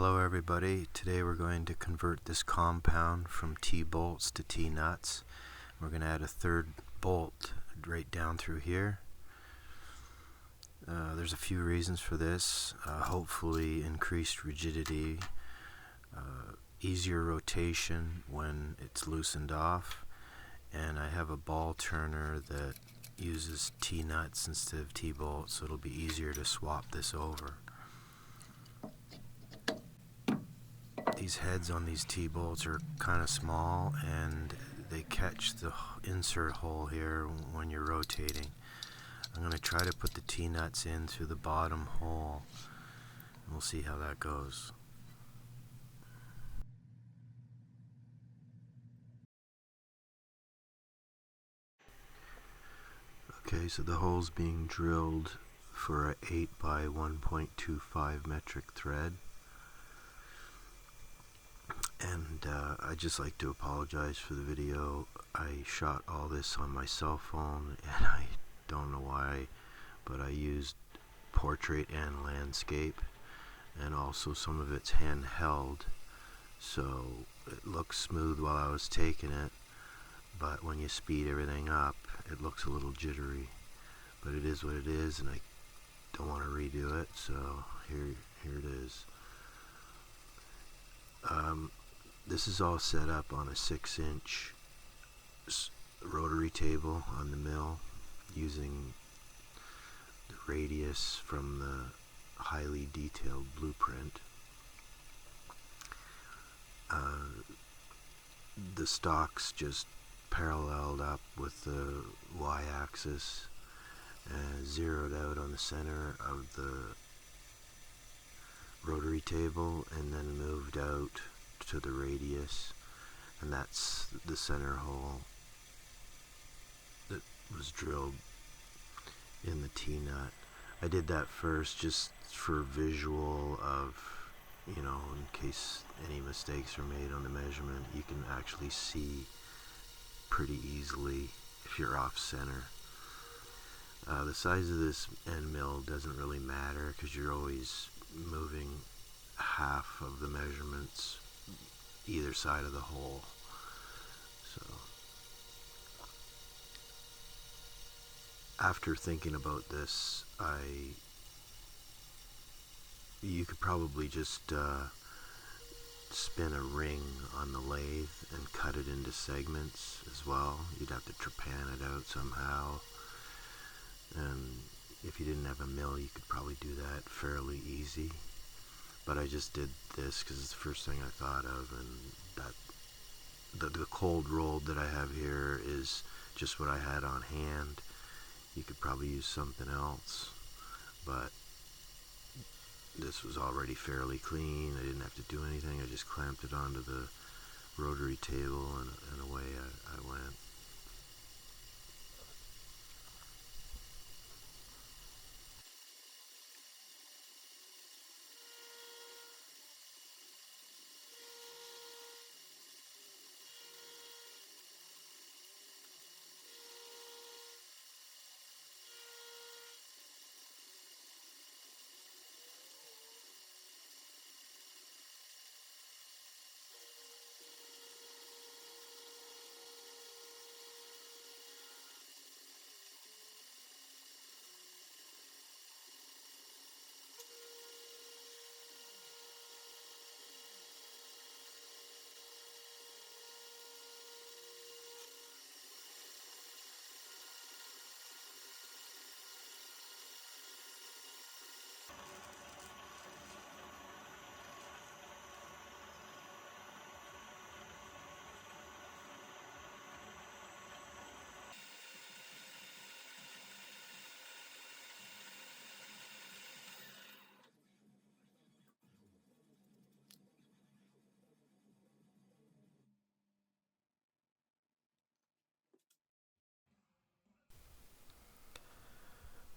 Hello everybody, today we're going to convert this compound from T-bolts to T-nuts. We're going to add a third bolt right down through here. There's a few reasons for this. Hopefully increased rigidity, easier rotation when it's loosened off, and I have a ball turner that uses T-nuts instead of T-bolts, so it'll be easier to swap this over. These heads on these T-bolts are kind of small and they catch the insert hole here when you're rotating. I'm going to try to put the T-nuts in through the bottom hole and we'll see how that goes. Okay, so the hole's being drilled for a 8 by 1.25 metric thread. And I'd just like to apologize for the video. I shot all this on my cell phone and I don't know why, but I used portrait and landscape, and also some of it's handheld, so it looks smooth while I was taking it, but when you speed everything up it looks a little jittery. But it is what it is, and I don't want to redo it, so here it is. This is all set up on a 6-inch rotary table on the mill using the radius from the highly detailed blueprint. The stocks just paralleled up with the y-axis and zeroed out on the center of the rotary table and then moved out to the radius, and that's the center hole that was drilled in the T-nut. I did that first just for visual of, in case any mistakes are made on the measurement, you can actually see pretty easily if you're off center. The size of this end mill doesn't really matter because you're always moving half of the measurements either side of the hole. So after thinking about this, you could probably just spin a ring on the lathe and cut it into segments as well. You'd have to trepan it out somehow, and if you didn't have a mill you could probably do that fairly easy. But I just did this because it's the first thing I thought of, and that the cold rolled that I have here is just what I had on hand. You could probably use something else, but this was already fairly clean. I didn't have to do anything. I just clamped it onto the rotary table and away I went.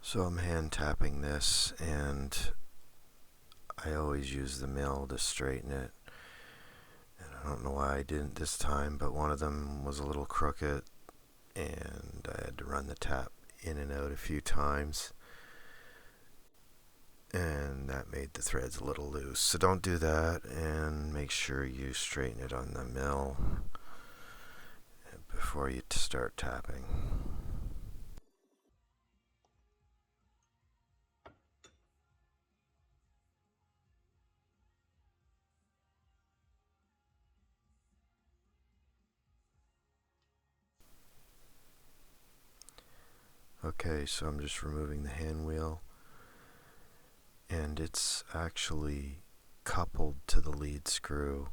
So I'm hand tapping this, and I always use the mill to straighten it. And I don't know why I didn't this time, but one of them was a little crooked and I had to run the tap in and out a few times. and that made the threads a little loose. So don't do that, and make sure you straighten it on the mill before you start tapping. Okay, so I'm just removing the hand wheel, and it's actually coupled to the lead screw.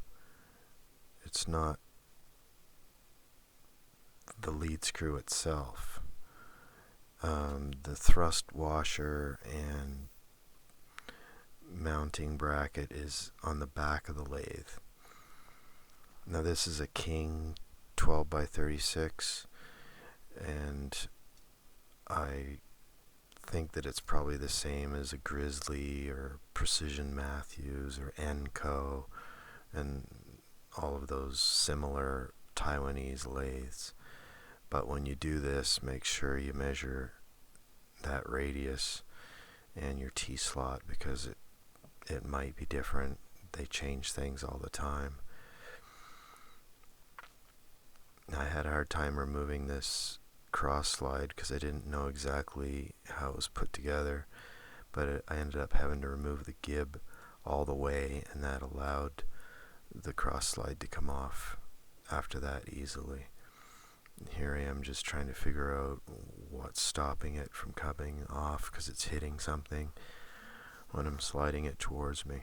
It's not the lead screw itself. The thrust washer and mounting bracket is on the back of the lathe. Now this is a King 12 by 36, and I think that it's probably the same as a Grizzly or Precision Matthews or Enco and all of those similar Taiwanese lathes. But when you do this, make sure you measure that radius and your T-slot, because it might be different. They change things all the time. I had a hard time removing this cross slide because I didn't know exactly how it was put together, but I ended up having to remove the gib all the way, and that allowed the cross slide to come off after that easily. Here I am just trying to figure out what's stopping it from coming off, because it's hitting something when I'm sliding it towards me.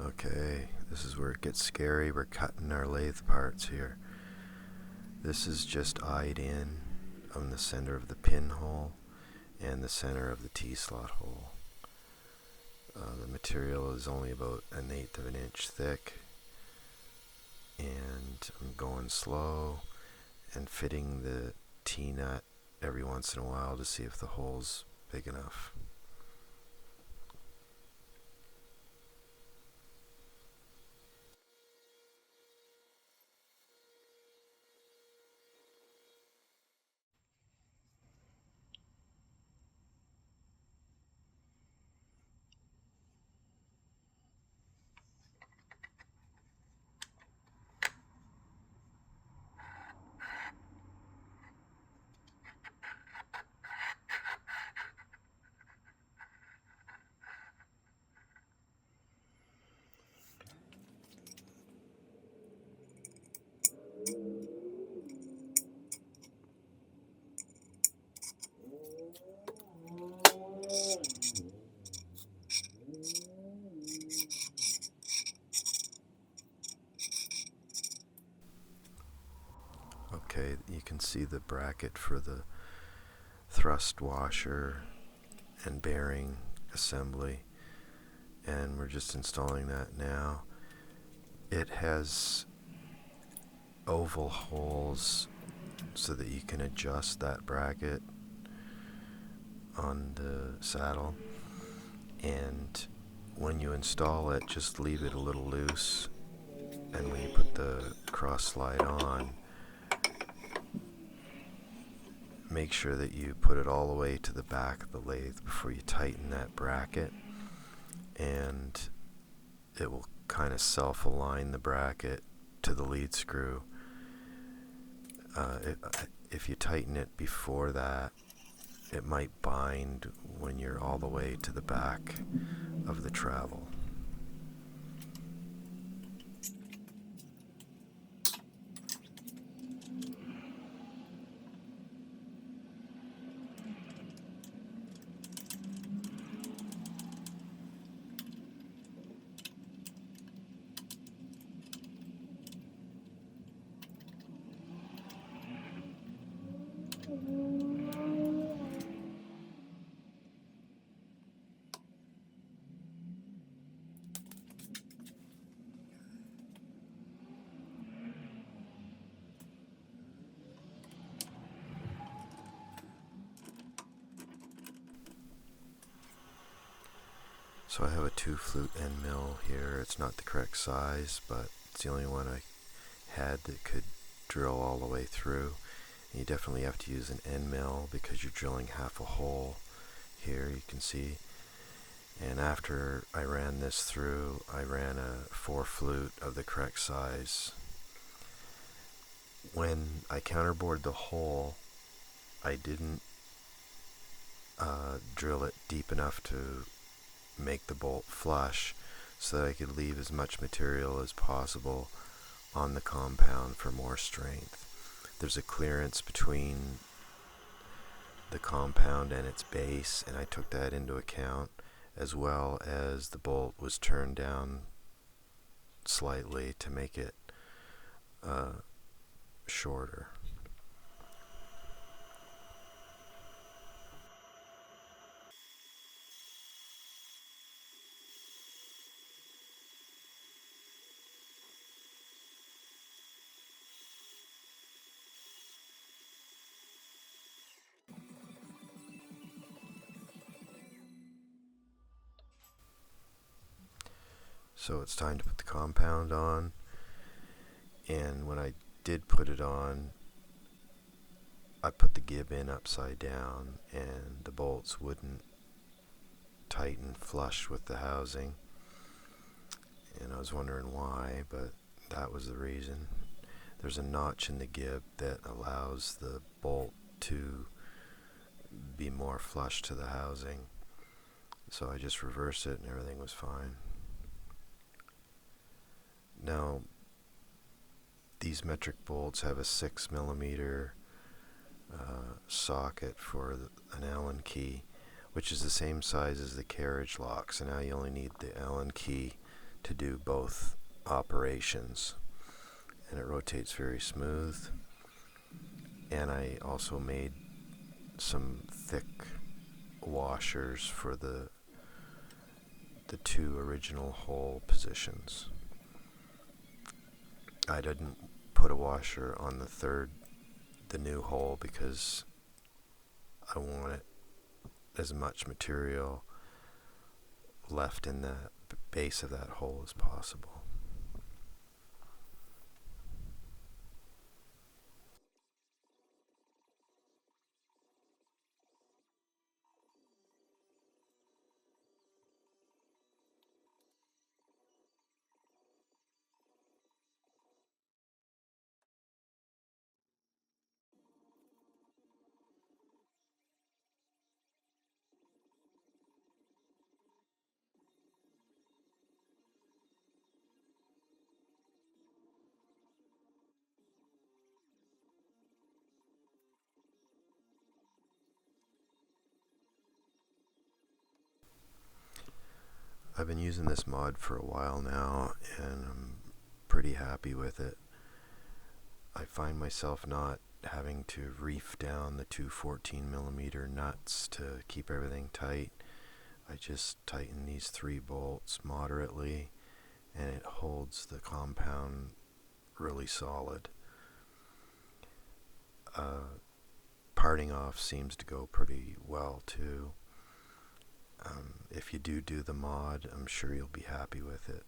Okay, this is where it gets scary. We're cutting our lathe parts here. This is just eyed in on the center of the pinhole and the center of the T-slot hole. The material is only about 1/8 of an inch thick, and I'm going slow and fitting the T-nut every once in a while to see if the hole's big enough. Okay, you can see the bracket for the thrust washer and bearing assembly, and we're just installing that now. It has oval holes so that you can adjust that bracket on the saddle, and when you install it, just leave it a little loose, and when you put the cross slide on, make sure that you put it all the way to the back of the lathe before you tighten that bracket, and it will kind of self-align the bracket to the lead screw. If you tighten it before that, it might bind when you're all the way to the back of the travel. So I have a 2-flute end mill here. It's not the correct size, but it's the only one I had that could drill all the way through. And you definitely have to use an end mill because you're drilling half a hole here, you can see. And after I ran this through, I ran a 4-flute of the correct size. When I counterbored the hole, I didn't drill it deep enough to make the bolt flush so that I could leave as much material as possible on the compound for more strength. There's a clearance between the compound and its base, and I took that into account, as well as the bolt was turned down slightly to make it shorter. So it's time to put the compound on, and when I did put it on, I put the gib in upside down and the bolts wouldn't tighten flush with the housing, and I was wondering why, but that was the reason. There's a notch in the gib that allows the bolt to be more flush to the housing, so I just reversed it and everything was fine. Now, these metric bolts have a 6mm socket for an Allen key, which is the same size as the carriage lock, so now you only need the Allen key to do both operations, and it rotates very smooth. And I also made some thick washers for the 2 original hole positions. I didn't put a washer on the new hole, because I wanted as much material left in the base of that hole as possible. I've been using this mod for a while now, and I'm pretty happy with it. I find myself not having to reef down the 2 14mm nuts to keep everything tight. I just tighten these 3 bolts moderately, and it holds the compound really solid. Parting off seems to go pretty well too. If you do the mod, I'm sure you'll be happy with it.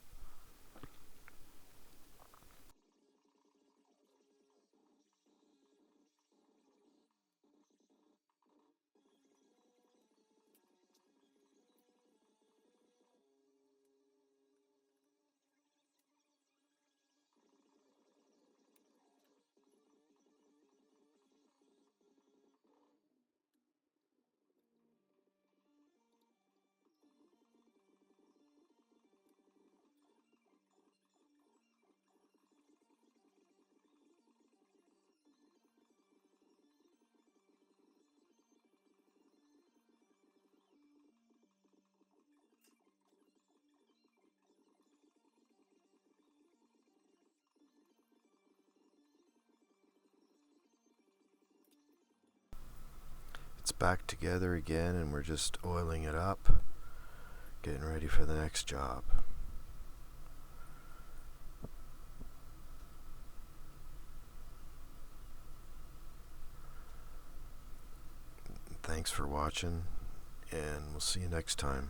It's back together again, and we're just oiling it up, getting ready for the next job. Thanks for watching, and we'll see you next time.